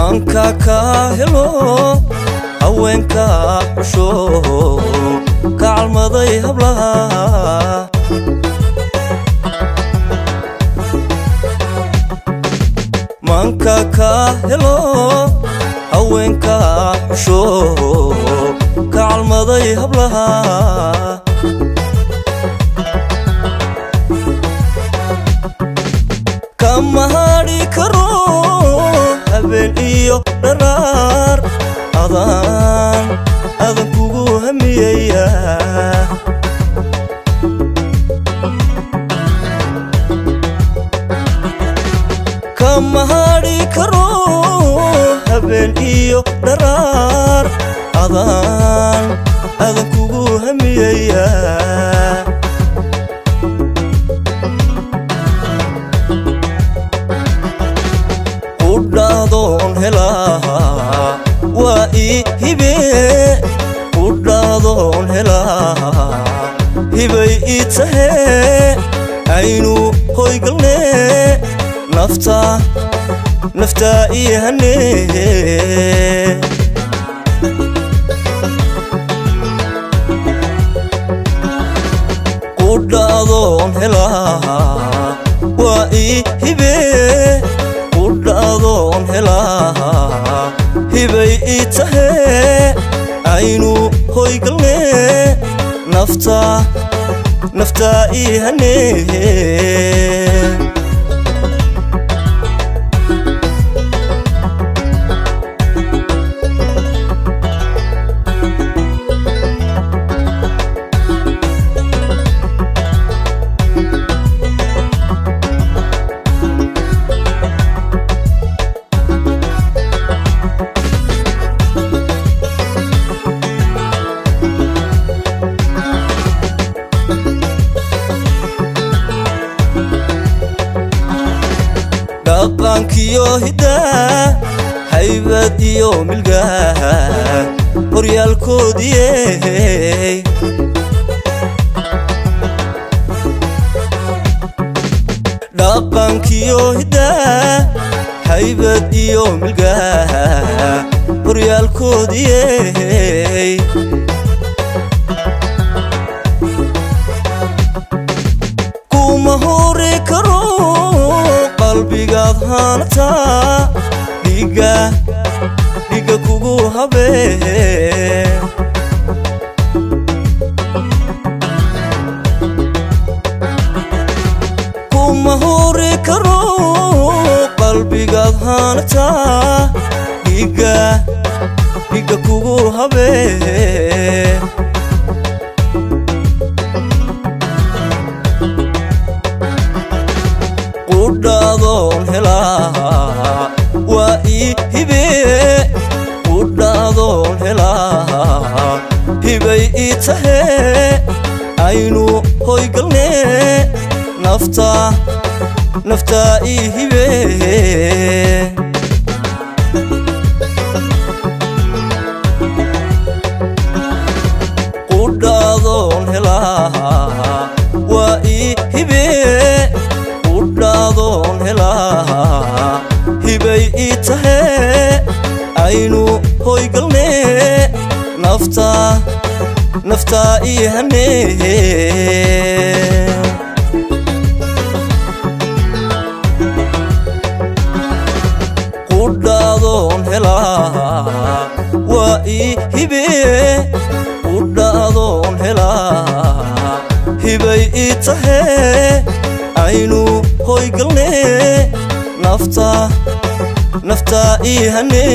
manka ka helo haweenka xusho kacalmaday hablaha manka ka helo haweenka xusho kacalmaday hablaha kama hari karo habeen iyo dharaar adan kugu hamiyaya kama hari karo habeen iyo dharaar adan kugu hamiyaya udadon helaha waa hibe udadon helaha hibay itahe aynu hoygalne nafta ihane udadon helaha waa hibe udadon helaha hibay itahe aynu hoygalne nafta ihane dhaqankiyo hidaa haybad iyo milgaha horyaalkoodii dhaqankiyo hidaa haybad iyo milgaha horyaalkoodii kuma hore karo qalbigaad hanata dhiga kugu habee kuma hore karo qalbigaad hanata dhiga kugu habee udadon helaha waa hibe udadon helaha hibay itahe aynu hoygalne nafta ihibe udadon helaha waa hibe udadon helaha hibay itahe aynu hoygalne nafta ihane udadon helaha waa hibe udadon helaha hibay itahe aynu hoygalne nafta ihane